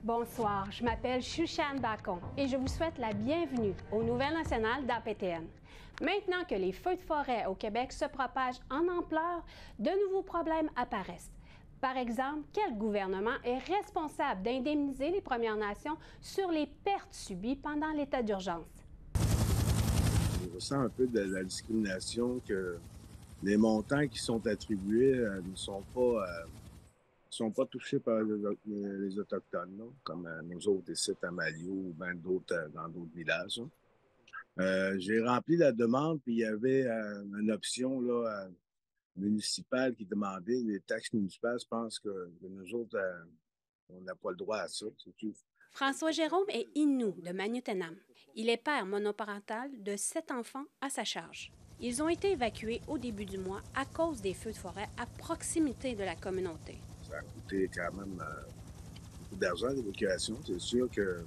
Bonsoir, je m'appelle Chouchane Bacon et je vous souhaite la bienvenue aux Nouvelles nationales d'APTN. Maintenant que les feux de forêt au Québec se propagent en ampleur, de nouveaux problèmes apparaissent. Par exemple, quel gouvernement est responsable d'indemniser les Premières Nations sur les pertes subies pendant l'état d'urgence? Je ressens un peu de la discrimination que les montants qui sont attribués ne sont pas touchés par les Autochtones, là, comme nous autres ici à Malio ou bien d'autres dans d'autres villages. J'ai rempli la demande, puis il y avait une option là, municipale qui demandait les taxes municipales. Je pense que nous autres, on n'a pas le droit à ça. C'est tout. François Jérôme est Innu de Magnotenam. Il est père monoparental de 7 enfants à sa charge. Ils ont été évacués au début du mois à cause des feux de forêt à proximité de la communauté. Ça a coûté quand même beaucoup d'argent l'évacuation. C'est sûr que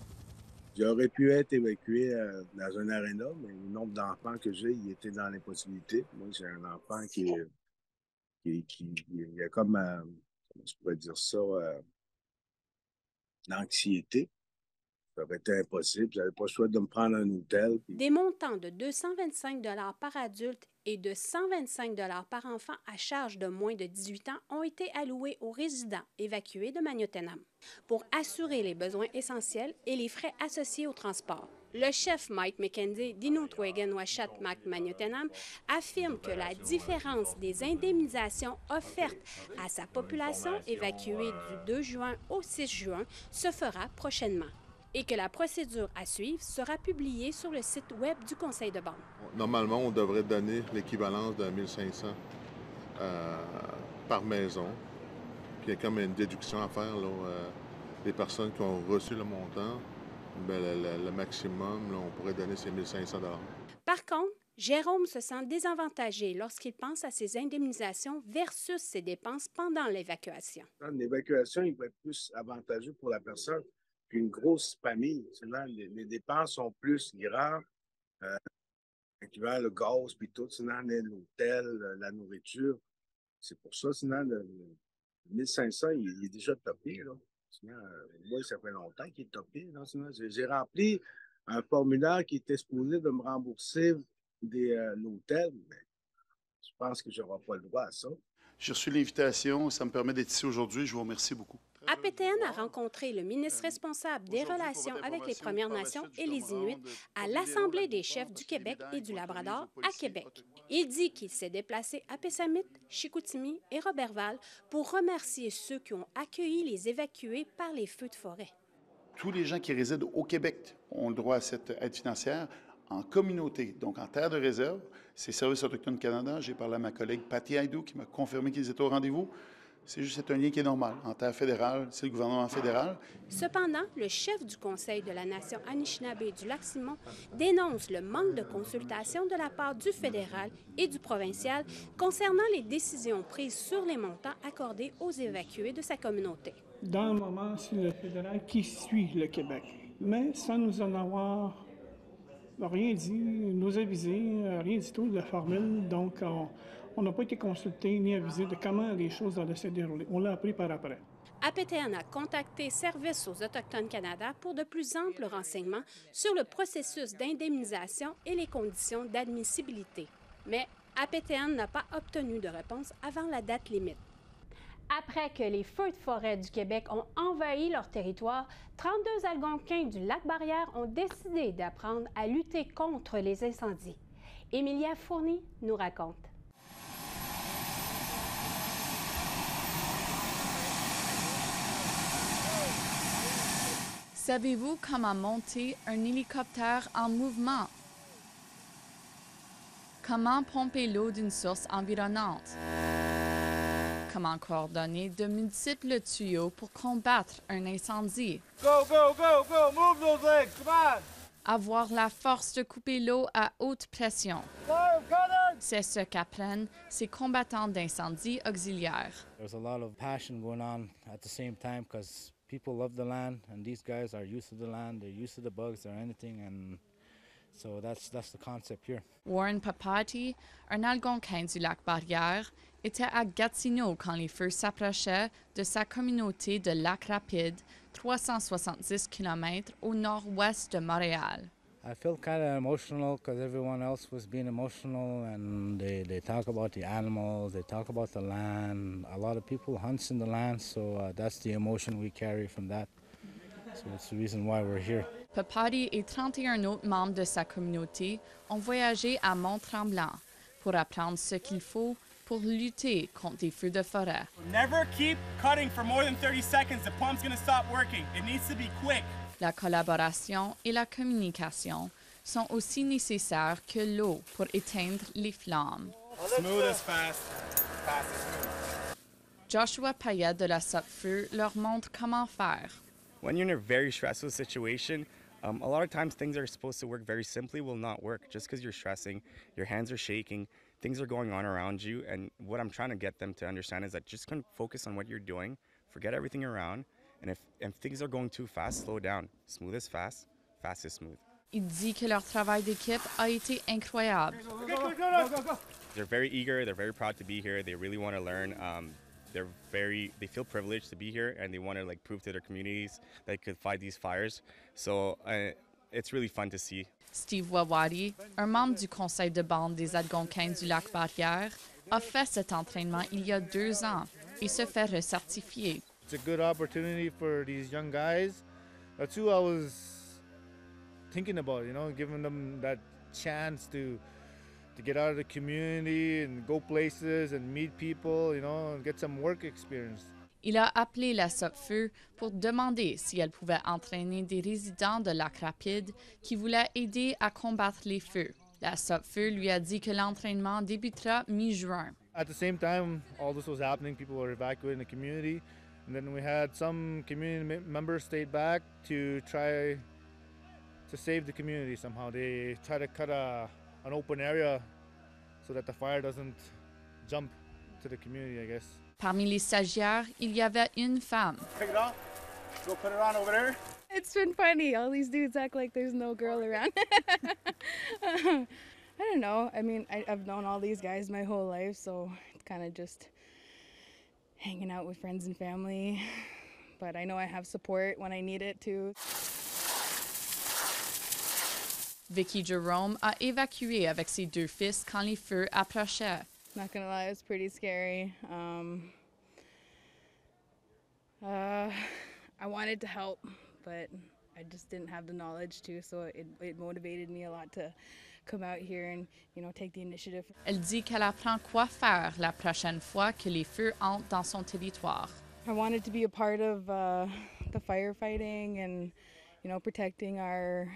j'aurais pu être évacué dans un aréna, mais le nombre d'enfants que j'ai, il était dans l'impossibilité. Moi, j'ai un enfant il a comme, comment je pourrais dire ça, l'anxiété. Ça aurait été impossible. J'avais pas le choix de me prendre un hôtel. Des montants de 225 par adulte et de 125 par enfant à charge de moins de 18 ans ont été alloués aux résidents évacués de Magnotenam pour assurer les besoins essentiels et les frais associés au transport. Le chef Mike McKenzie d'Inutwagan-Washat-Mac-Magnotenam affirme que la différence des indemnisations offertes à sa population évacuée du 2 juin au 6 juin se fera prochainement et que la procédure à suivre sera publiée sur le site web du Conseil de bande. Normalement, on devrait donner l'équivalence de 1500 par maison. Puis il y a comme une déduction à faire. Là, les personnes qui ont reçu le montant, bien, le maximum, là, on pourrait donner ces 1500 $. Par contre, Jérôme se sent désavantagé lorsqu'il pense à ses indemnisations versus ses dépenses pendant l'évacuation. L'évacuation, il va être plus avantageux pour la personne qu'une grosse famille. Sinon, les dépenses sont plus graves, incluant le gaz, puis tout, sinon l'hôtel, la nourriture. C'est pour ça, sinon, le 1500, il est déjà topé, là. Sinon, moi, ça fait longtemps qu'il est topé, là. Sinon, j'ai rempli un formulaire qui était supposé de me rembourser l'hôtel, mais je pense que je n'aurai pas le droit à ça. J'ai reçu l'invitation, ça me permet d'être ici aujourd'hui. Je vous remercie beaucoup. APTN a rencontré le ministre responsable des relations avec les Premières Nations et les Inuits à l'Assemblée des chefs du Québec et du Labrador à Québec. Il dit qu'il s'est déplacé à Pessamit, Chicoutimi et Roberval pour remercier ceux qui ont accueilli les évacués par les feux de forêt. Tous les gens qui résident au Québec ont le droit à cette aide financière en communauté, donc en terre de réserve. C'est Services autochtones Canada. J'ai parlé à ma collègue Patty Haïdou qui m'a confirmé qu'ils étaient au rendez-vous. C'est un lien qui est normal. En terre fédérale, c'est le gouvernement fédéral. Cependant, le chef du Conseil de la Nation Anishinaabe du Lac-Simon dénonce le manque de consultation de la part du fédéral et du provincial concernant les décisions prises sur les montants accordés aux évacués de sa communauté. Dans le moment, c'est le fédéral qui suit le Québec, mais sans nous en avoir rien dit, nous aviser, rien du tout de la formule. Donc, on n'a pas été consulté ni avisé de comment les choses allaient se dérouler. On l'a appris par après. APTN a contacté Services aux Autochtones Canada pour de plus amples renseignements sur le processus d'indemnisation et les conditions d'admissibilité. Mais APTN n'a pas obtenu de réponse avant la date limite. Après que les feux de forêt du Québec ont envahi leur territoire, 32 Algonquins du Lac-Barrière ont décidé d'apprendre à lutter contre les incendies. Emilia Fournier nous raconte. Savez-vous comment monter un hélicoptère en mouvement? Comment pomper l'eau d'une source environnante? Comment coordonner de multiples tuyaux pour combattre un incendie? Go, go, go, go! Move those legs! Come on! Avoir la force de couper l'eau à haute pression. C'est ce qu'apprennent ces combattants d'incendie auxiliaires. There's a lot of passion going on at the same time because people love the land and these guys are used to the land, they're used to the bugs or anything, and so that's the concept here. Warren Papati, un Algonquin du Lac-Barrière, était à Gatineau quand les feux s'approchaient de sa communauté de Lac-Rapide, 370 km au nord-ouest de Montréal. I felt kind of emotional because everyone else was being emotional, and they talk about the animals, they talk about the land. A lot of people hunts in the land, so that's the emotion we carry from that. So it's the reason why we're here. Papadi et 31 autres membres de sa communauté ont voyagé à Mont-Tremblant pour apprendre ce qu'il faut pour lutter contre les feux de forêt. Never keep cutting for more than 30 seconds. The pump's going to stop working. It needs to be quick. La collaboration et la communication sont aussi nécessaires que l'eau pour éteindre les flammes. Smooth as fast. Fast as smooth. Joshua Payette de la Sopfeu leur montre comment faire. When you're in a very stressful situation, a lot of times things that are supposed to work very simply will not work just because you're stressing, your hands are shaking, things are going on around you. And what I'm trying to get them to understand is that just focus on what you're doing, forget everything around. And if things are going too fast, slow down. Smooth is fast, fast is smooth. Il dit que leur travail d'équipe a été incroyable. They're very eager, they're very proud to be here, they really want to learn. They feel privileged to be here, and they want to prove to their communities that they could fight these fires. So it's really fun to see. Steve Wawari, un membre du conseil de bande des Algonquins du Lac-Barrière, a fait cet entraînement il y a 2 ans et se fait recertifier. It's a good opportunity for these young guys. That's who I was thinking about, giving them that chance to get out of the community and go places and meet people, and get some work experience. Il a appelé la Sopfeu pour demander si elle pouvait entraîner des résidents de Lac-Rapide qui voulaient aider à combattre les feux. La Sopfeu lui a dit que l'entraînement débutera mi-juin. At the same time, all this was happening, people were evacuating the community, and then we had some community members stayed back to try to save the community somehow. They try to cut an open area so that the fire doesn't jump to the community, I guess. Parmi les stagiaires, il y avait une femme. Take it off. Go put it on over there. It's been funny. All these dudes act like there's no girl around. I don't know. I mean, I've known all these guys my whole life, so it's kind of just hanging out with friends and family. But I know I have support when I need it too. Vicky Jerome a évacué avec ses 2 fils quand les feux approchaient. Not gonna lie, it was pretty scary. I wanted to help, but I just didn't have the knowledge to, so it motivated me a lot to come out here and, take the initiative. Elle dit qu'elle apprend quoi faire la prochaine fois que les feux entrent dans son territoire. I wanted to be a part of the firefighting and, protecting our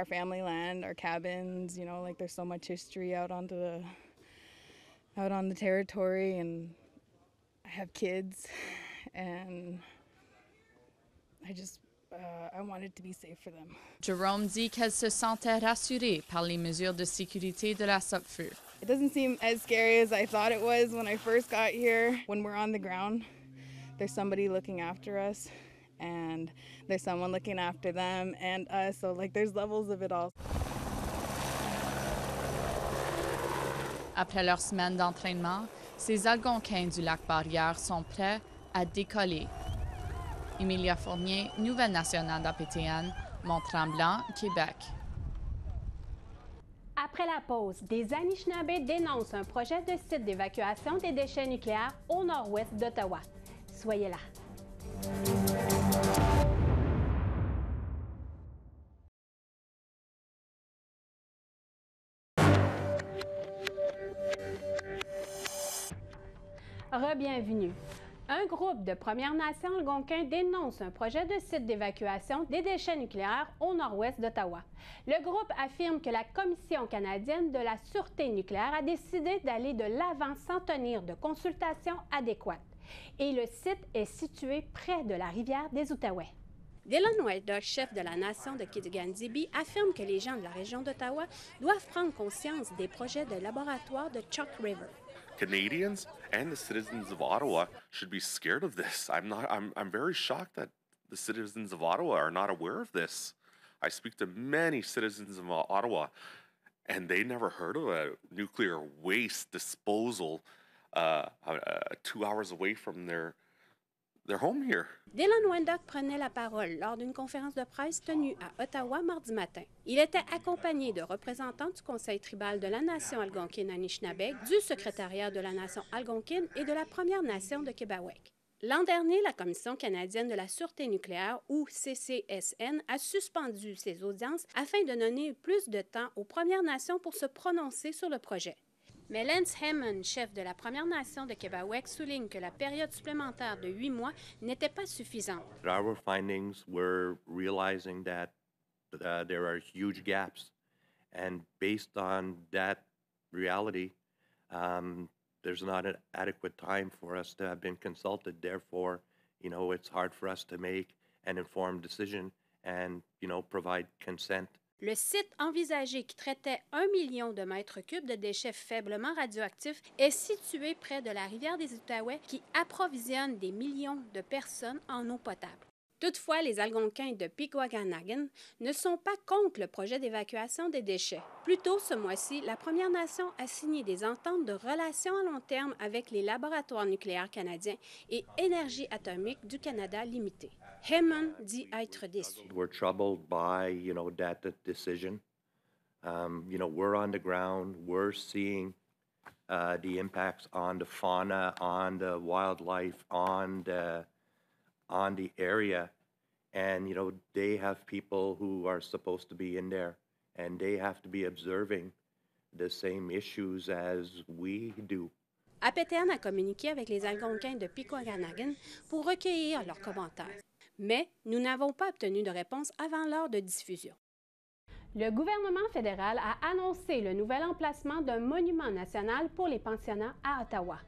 family land, our cabins. There's so much history out on the territory, and I have kids, and I wanted to be safe for them. Jerome dit qu'elle se sentait rassurée par les mesures de sécurité de la Sopfeu. It doesn't seem as scary as I thought it was when I first got here. When we're on the ground, there's somebody looking after us, and there's someone looking after them and us, so there's levels of it all. Après leur semaine d'entraînement, ces Algonquins du Lac-Barrière sont prêts à décoller. Emilia Fournier, Nouvelle nationale d'APTN, Mont-Tremblant, Québec. Après la pause, des Anishinabés dénoncent un projet de site d'évacuation des déchets nucléaires au nord-ouest d'Ottawa. Soyez là. Re-bienvenue. Un groupe de Premières Nations algonquins dénonce un projet de site d'évacuation des déchets nucléaires au nord-ouest d'Ottawa. Le groupe affirme que la Commission canadienne de la sûreté nucléaire a décidé d'aller de l'avant sans tenir de consultations adéquates. Et le site est situé près de la rivière des Outaouais. Dylan White, chef de la nation de Kitigan-Zibi, affirme que les gens de la région d'Ottawa doivent prendre conscience des projets de laboratoire de Chalk River. Canadians and the citizens of Ottawa should be scared of this. I'm very shocked that the citizens of Ottawa are not aware of this. I speak to many citizens of Ottawa, and they never heard of a nuclear waste disposal 2 hours away from their home here. Dylan Wendock prenait la parole lors d'une conférence de presse tenue à Ottawa mardi matin. Il était accompagné de représentants du Conseil tribal de la Nation algonquine Anishinaabe, du secrétariat de la Nation algonquine et de la Première Nation de Québec. L'an dernier, la Commission canadienne de la sûreté nucléaire, ou CCSN, a suspendu ses audiences afin de donner plus de temps aux Premières Nations pour se prononcer sur le projet. Mais Lance Hammond, chef de la Première Nation de Québec, souligne que la période supplémentaire de 8 mois n'était pas suffisante. Our findings were realizing that there are huge gaps, and based on that reality, there's not an adequate time for us to have been consulted. Therefore, it's hard for us to make an informed decision and, provide consent. Le site envisagé qui traitait 1 million de mètres cubes de déchets faiblement radioactifs est situé près de la rivière des Outaouais qui approvisionne des millions de personnes en eau potable. Toutefois, les Algonquins de Pikwakanagan ne sont pas contre le projet d'évacuation des déchets. Plus tôt ce mois-ci, la Première Nation a signé des ententes de relations à long terme avec les laboratoires nucléaires canadiens et Énergie atomique du Canada Limité. Hammond dit être déçu. We're troubled by, that decision. We're on the ground. We're seeing the impacts on the fauna, on the wildlife, on the area, and they have people who are supposed to be in there, and they have to be observing the same issues as we do. APTN a communiqué avec les Algonquins de Pikwakanagan pour recueillir leurs commentaires, mais nous n'avons pas obtenu de réponse avant l'heure de diffusion. Le gouvernement fédéral a annoncé le nouvel emplacement d'un monument national pour les pensionnats à Ottawa.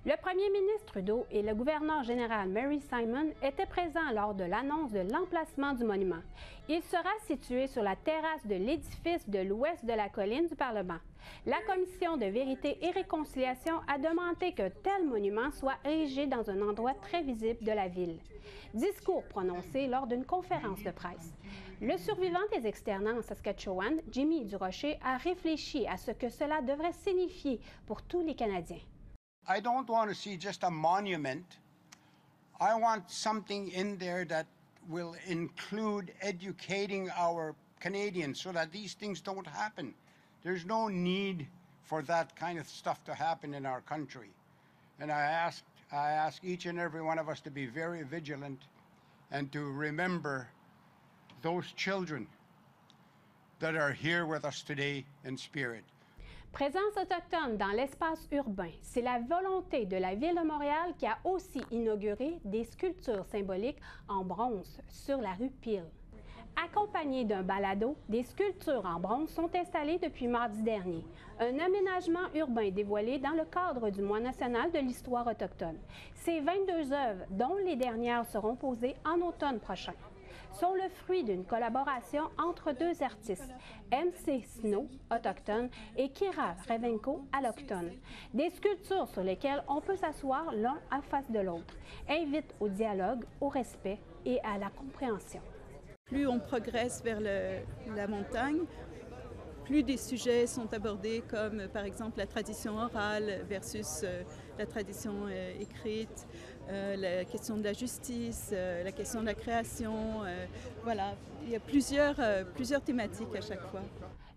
Le premier ministre Trudeau et le gouverneur général Mary Simon étaient présents lors de l'annonce de l'emplacement du monument. Il sera situé sur la terrasse de l'édifice de l'ouest de la colline du Parlement. La Commission de vérité et réconciliation a demandé qu'un tel monument soit érigé dans un endroit très visible de la ville. Discours prononcé lors d'une conférence de presse. Le survivant des externats en Saskatchewan, Jimmy Durocher, a réfléchi à ce que cela devrait signifier pour tous les Canadiens. I don't want to see just a monument. I want something in there that will include educating our Canadians so that these things don't happen. There's no need for that kind of stuff to happen in our country. And I ask each and every one of us to be very vigilant and to remember those children that are here with us today in spirit. Présence autochtone dans l'espace urbain, c'est la volonté de la Ville de Montréal qui a aussi inauguré des sculptures symboliques en bronze sur la rue Peel. Accompagnées d'un balado, des sculptures en bronze sont installées depuis mardi dernier. Un aménagement urbain dévoilé dans le cadre du Mois national de l'histoire autochtone. Ces 22 œuvres, dont les dernières seront posées en automne prochain, sont le fruit d'une collaboration entre deux artistes, MC Snow, autochtone, et Kira Revenko, allochtone. Des sculptures sur lesquelles on peut s'asseoir l'un en face de l'autre, invitent au dialogue, au respect et à la compréhension. Plus on progresse vers la montagne, plus des sujets sont abordés comme par exemple la tradition orale versus la tradition écrite, la question de la justice, la question de la création. Voilà, il y a plusieurs thématiques à chaque fois.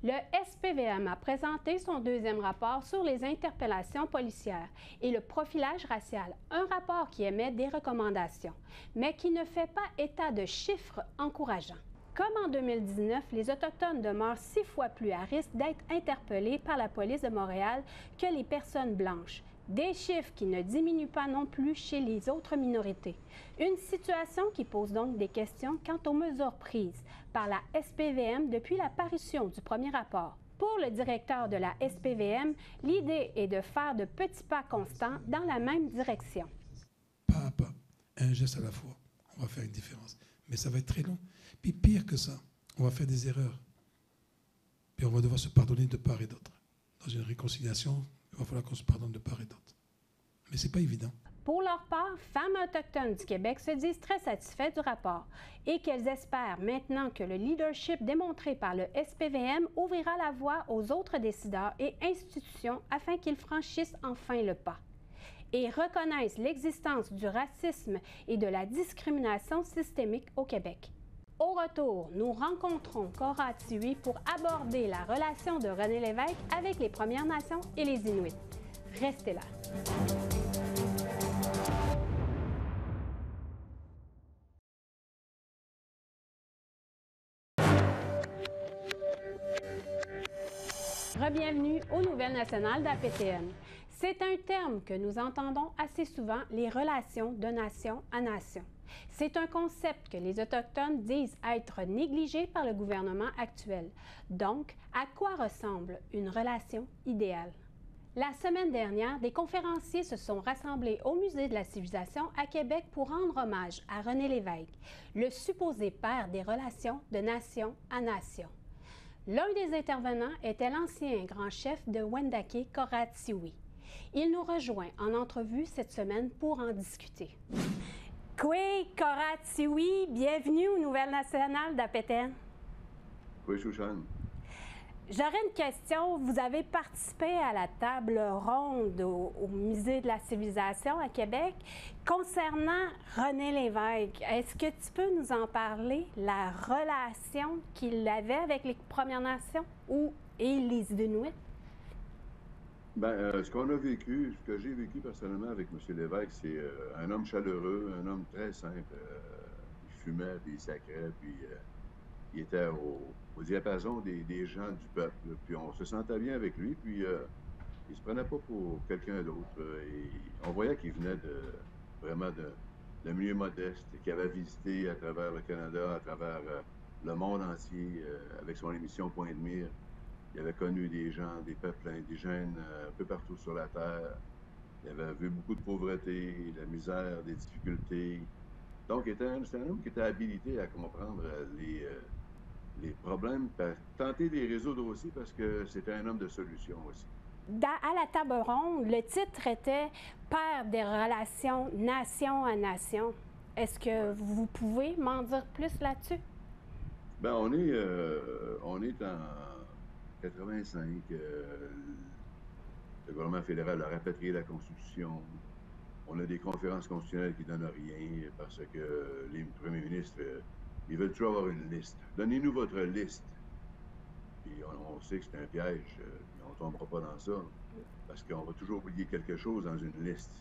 Le SPVM a présenté son deuxième rapport sur les interpellations policières et le profilage racial, un rapport qui émet des recommandations, mais qui ne fait pas état de chiffres encourageants. Comme en 2019, les Autochtones demeurent 6 fois plus à risque d'être interpellés par la police de Montréal que les personnes blanches. Des chiffres qui ne diminuent pas non plus chez les autres minorités. Une situation qui pose donc des questions quant aux mesures prises par la SPVM depuis la parution du premier rapport. Pour le directeur de la SPVM, l'idée est de faire de petits pas constants dans la même direction. Pas à pas, un geste à la fois, on va faire une différence. Mais ça va être très long. Puis pire que ça, on va faire des erreurs. Puis on va devoir se pardonner de part et d'autre. Dans une réconciliation, il va falloir qu'on se pardonne de part et d'autre. Mais ce n'est pas évident. Pour leur part, Femmes autochtones du Québec se disent très satisfaits du rapport et qu'elles espèrent maintenant que le leadership démontré par le SPVM ouvrira la voie aux autres décideurs et institutions afin qu'ils franchissent enfin le pas et reconnaissent l'existence du racisme et de la discrimination systémique au Québec. Au retour, nous rencontrons Cora Tiwi pour aborder la relation de René Lévesque avec les Premières Nations et les Inuits. Restez là. Bienvenue aux Nouvelles nationales d'APTN. C'est un terme que nous entendons assez souvent, les relations de nation à nation. C'est un concept que les Autochtones disent être négligé par le gouvernement actuel. Donc, à quoi ressemble une relation idéale? La semaine dernière, des conférenciers se sont rassemblés au Musée de la civilisation à Québec pour rendre hommage à René Lévesque, le supposé père des relations de nation à nation. L'un des intervenants était l'ancien grand chef de Wendake, Cora Tiwi. Il nous rejoint en entrevue cette semaine pour en discuter. Kwe Cora Tiwi, bienvenue aux Nouvelles nationales d'APTN. Oui, Chouchane. J'aurais une question. Vous avez participé à la table ronde au Musée de la civilisation à Québec concernant René Lévesque. Est-ce que tu peux nous en parler, la relation qu'il avait avec les Premières Nations et les Inuits? Bien, ce qu'on a vécu, ce que j'ai vécu personnellement avec M. Lévesque, c'est un homme chaleureux, un homme très simple. Il fumait, puis il sacrait, puis il était au diapason des gens du peuple. Puis on se sentait bien avec lui, puis il se prenait pas pour quelqu'un d'autre. Et on voyait qu'il venait vraiment de milieu modeste, qu'il avait visité à travers le Canada, à travers le monde entier, avec son émission Point de mire. Il avait connu des gens, des peuples indigènes un peu partout sur la Terre. Il avait vu beaucoup de pauvreté, de la misère, des difficultés. Donc, c'est un homme qui était habilité à comprendre les problèmes, tenter des résoudre aussi, parce que c'était un homme de solution aussi. À la table ronde, le titre était « Père des relations nation à nation ». Est-ce que vous pouvez m'en dire plus là-dessus? Bien, on est en 85. Le gouvernement fédéral a rapatrié la Constitution. On a des conférences constitutionnelles qui ne donnent rien parce que les premiers ministres, ils veulent toujours avoir une liste. Donnez-nous votre liste. Puis on sait que c'est un piège, mais on ne tombera pas dans ça parce qu'on va toujours oublier quelque chose dans une liste.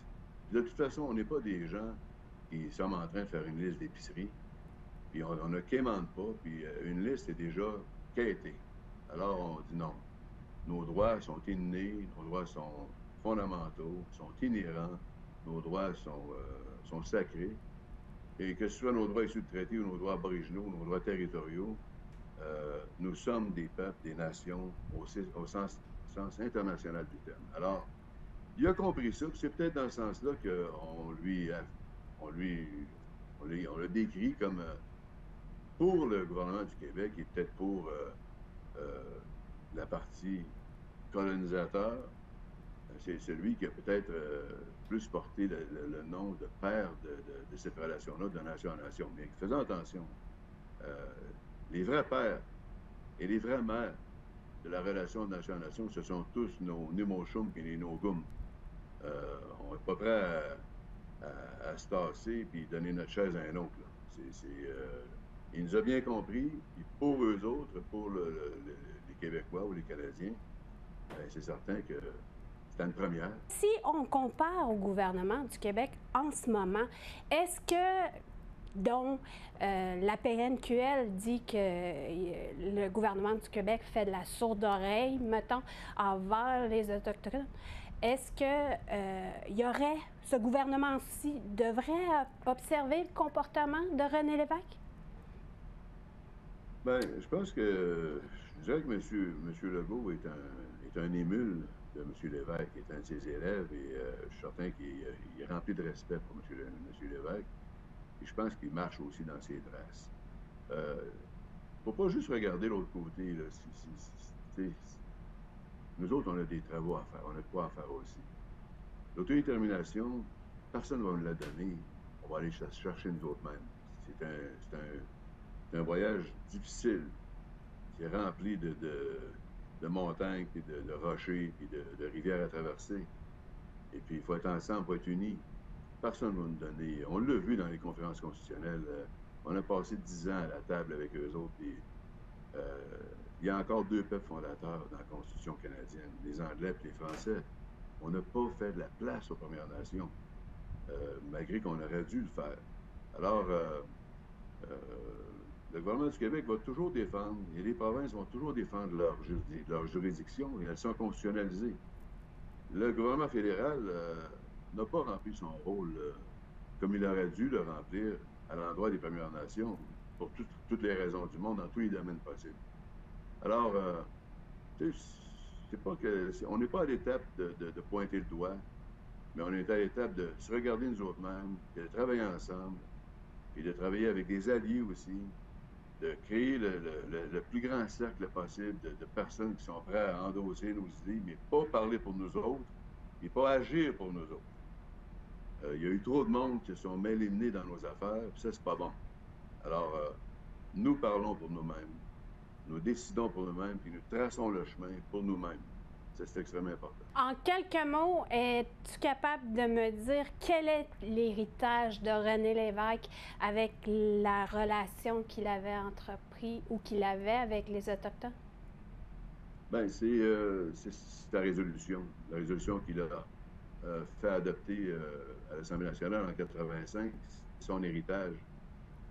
Puis de toute façon, on n'est pas des gens qui sommes en train de faire une liste d'épicerie. Puis on ne quémande pas, puis une liste est déjà quêtée. Alors on dit non. Nos droits sont innés, nos droits sont fondamentaux, sont inhérents, nos droits sont sacrés. Et que ce soit nos droits issus de traités ou nos droits aboriginaux, nos droits territoriaux, nous sommes des peuples, des nations au sens international du terme. Alors, il a compris ça, puis c'est peut-être dans ce sens-là qu'on le décrit comme, pour le gouvernement du Québec et peut-être pour la partie colonisateur, c'est celui qui a peut-être plus porté le nom de père de cette relation-là, de nation à nation. Mais faisons attention, les vrais pères et les vraies mères de la relation de nation à nation, ce sont tous nos Nimochum et les Nogum. On n'est pas prêt à se tasser et donner notre chaise à un autre. Il nous a bien compris, puis pour eux autres, pour les Québécois ou les Canadiens, c'est certain que c'est une première. Si on compare au gouvernement du Québec en ce moment, est-ce que, dont la PNQL dit que le gouvernement du Québec fait de la sourde oreille, mettons, envers les Autochtones, est-ce que y aurait, ce gouvernement-ci devrait observer le comportement de René Lévesque? Bien, je pense que, je dirais que M. Legault est un émule de M. Lévesque, qui est un de ses élèves, et je suis certain qu'il est rempli de respect pour M. Lévesque. Et je pense qu'il marche aussi dans ses traces. Il ne faut pas juste regarder l'autre côté. Là. Nous autres, on a des travaux à faire, on a de quoi à faire aussi. L'autodétermination, Personne ne va nous la donner. On va aller chercher nous autres mêmes. C'est un voyage difficile. C'est rempli de montagnes, puis de rochers, puis de rivières à traverser. Et puis, il faut être ensemble, il faut être unis. Personne ne va nous donner. On l'a vu dans les conférences constitutionnelles. On a passé 10 ans à la table avec eux autres. Et, il y a encore 2 peuples fondateurs dans la Constitution canadienne, les Anglais et les Français. On n'a pas fait de la place aux Premières Nations, malgré qu'on aurait dû le faire. Alors, le gouvernement du Québec va toujours défendre, et les provinces vont toujours défendre leur juridiction, et elles sont constitutionnalisées. Le gouvernement fédéral n'a pas rempli son rôle comme il aurait dû le remplir à l'endroit des Premières Nations, pour toutes les raisons du monde, dans tous les domaines possibles. Alors, c'est pas que, on n'est pas à l'étape de pointer le doigt, mais on est à l'étape de se regarder nous autres mêmes, de travailler ensemble, et de travailler avec des alliés aussi, de créer le plus grand cercle possible de personnes qui sont prêtes à endosser nos idées, mais pas parler pour nous autres, et pas agir pour nous autres. Il y a eu trop de monde qui se sont mêlés le nez dans nos affaires, puis ça, c'est pas bon. Alors, nous parlons pour nous-mêmes, nous décidons pour nous-mêmes, puis nous traçons le chemin pour nous-mêmes. C'est extrêmement important. En quelques mots, es-tu capable de me dire quel est l'héritage de René Lévesque avec la relation qu'il avait entrepris ou qu'il avait avec les Autochtones? Bien, c'est la résolution qu'il a fait adopter à l'Assemblée nationale en 1985. Son héritage,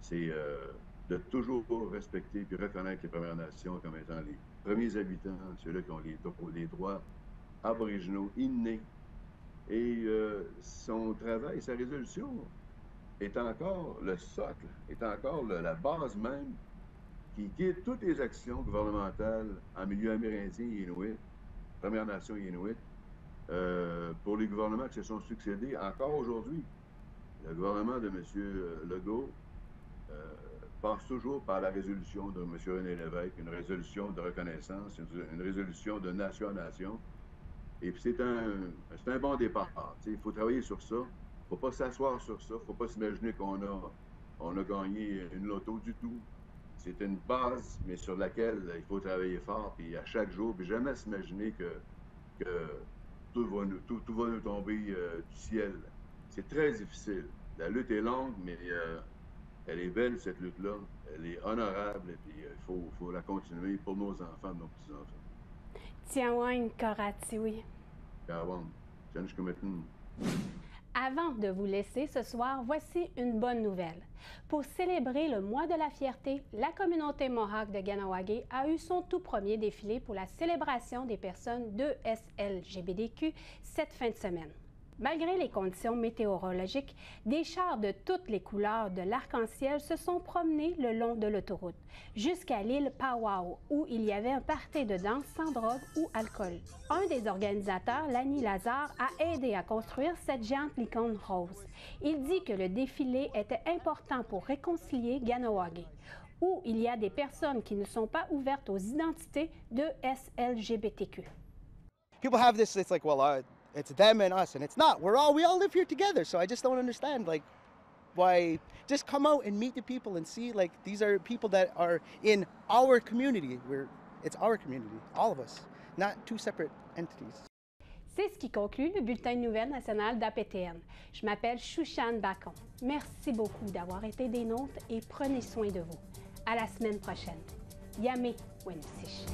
c'est de toujours respecter puis reconnaître les Premières Nations comme étant les premiers habitants, ceux-là qui ont les droits aboriginaux innés. Et son travail, sa résolution est encore le socle, est encore la base même qui guide toutes les actions gouvernementales en milieu amérindien et inuit, Première Nation et inuit, pour les gouvernements qui se sont succédés encore aujourd'hui. Le gouvernement de M. Legault passe toujours par la résolution de M. René Lévesque, une résolution de reconnaissance, une résolution de nation à nation. Et puis c'est un bon départ. Il faut travailler sur ça. Il ne faut pas s'asseoir sur ça. Il ne faut pas s'imaginer qu'on a gagné une loto du tout. C'est une base, mais sur laquelle il faut travailler fort, puis à chaque jour, puis jamais s'imaginer que tout va nous tomber du ciel. C'est très difficile. La lutte est longue, mais elle est belle, cette lutte-là. Elle est honorable, et puis il faut la continuer pour nos enfants, nos petits-enfants. Tiawan Karatiwi. Avant de vous laisser ce soir, voici une bonne nouvelle. Pour célébrer le mois de la fierté, la communauté Mohawk de Kahnawake a eu son tout premier défilé pour la célébration des personnes 2SLGBTQ cette fin de semaine. Malgré les conditions météorologiques, des chars de toutes les couleurs de l'arc-en-ciel se sont promenés le long de l'autoroute, jusqu'à l'île Powwow, où il y avait un party de danse sans drogue ou alcool. Un des organisateurs, Lanny Lazare, a aidé à construire cette géante licorne rose. Il dit que le défilé était important pour réconcilier Kahnawake, où il y a des personnes qui ne sont pas ouvertes aux identités de SLGBTQ. People have this, it's like, well, it's them and us, and it's not. We all live here together, so I just don't understand, like, why just come out and meet the people and see, like, these are people that are in our community. It's our community, all of us, not two separate entities. C'est ce qui conclut le bulletin de nouvelles national d'APTN. Je m'appelle Chouchane Bacon. Merci beaucoup d'avoir été des nôtres et prenez soin de vous. À la semaine prochaine. Yame Wensish.